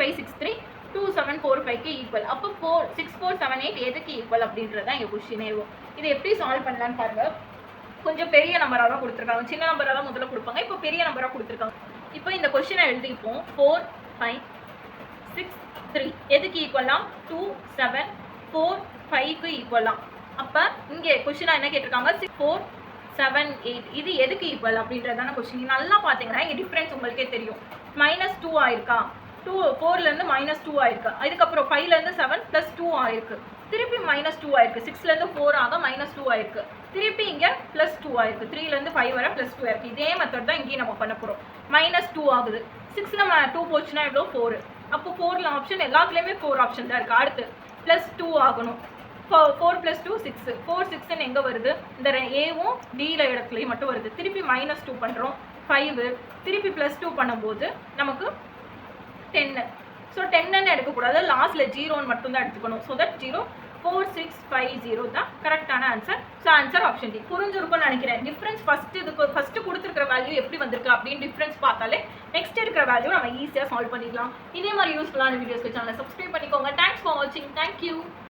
3563 2745க்கு equal. அப்போ 6478 எதுக்கு equal அப்படின்றது தான் எங்கள் கொஸ்டினே. இது எப்படி சால்வ் பண்ணலான்னு பாருங்க. கொஞ்சம் பெரிய நம்பராக தான் கொடுத்துருக்காங்க. சின்ன நம்பராக தான் முதல்ல கொடுப்பாங்க. இப்போ பெரிய நம்பராக கொடுத்துருக்காங்க. இப்போ இந்த கொஸ்டினை எழுதிப்போம். 4563 எதுக்கு ஈக்குவலாம்? 2745க்கு ஈக்குவலாம். அப்போ இங்கே கொஸ்டினா என்ன கேட்டிருக்காங்க? 6478 இது எதுக்கு ஈக்குவல் அப்படின்றதான கொஸ்டின். நல்லா பார்த்தீங்கன்னா இங்கே டிஃப்ரென்ஸ் உங்களுக்கே தெரியும். -2 ஆயிருக்கா, 4லேருந்து -2 ஆயிருக்கு. அதுக்கப்புறம் 5லேருந்து 7 +2 ஆயிருக்கு. திருப்பி -2 ஆயிருக்கு. 6லேருந்து 4 ஆக -2 ஆயிருக்கு. திருப்பி இங்கே +2 ஆயிருக்கு. 3லேருந்து 5 வர +2 ஆயிருக்கு. இதே மெத்தட் தான் இங்கேயும் நம்ம பண்ண போகிறோம். -2 ஆகுது. 6ல் 2 போச்சுன்னா எவ்வளோ? 4. அப்போ 4ல் ஆப்ஷன் எல்லாத்துலேயுமே 4 ஆப்ஷன் தான் இருக்குது. அடுத்து +2 ஆகணும். 4 + 2 6. 4 6ன்னு எங்கே வருது? இந்த ஏவும் டியில் இடத்துலையும் மட்டும் வருது. திருப்பி -2 பண்ணுறோம். 5 திருப்பி +2 பண்ணும்போது நமக்கு 10. ஸோ 10ன்னு எடுக்கக்கூடாது. லாஸ்ட்டில் 0ன்னு மட்டும் தான் எடுத்துக்கணும். ஸோ தட் 04650 தான் கரெக்டான answer. So answer option D. புரிஞ்சிருக்கும்னு நினைக்கிறேன். டிஃப்ரென்ஸ் ஃபஸ்ட்டு கொடுத்துருக்கிற வேல்யூ எப்படி வந்திருக்கு அப்படின்னு டிஃப்ரென்ஸ் பார்த்தாலே நெக்ஸ்ட் இருக்கிற வேல்யூ நம்ம ஈஸியாக சால்வ் பண்ணிடலாம். இதே மாதிரி யூஸ்ஃபுல்லான வீடியோஸ்க்கு சேனலை சப்ஸ்கிரைப் பண்ணிக்கோங்க. தேங்க்ஸ் ஃபார் வாட்சிங். தேங்க்யூ.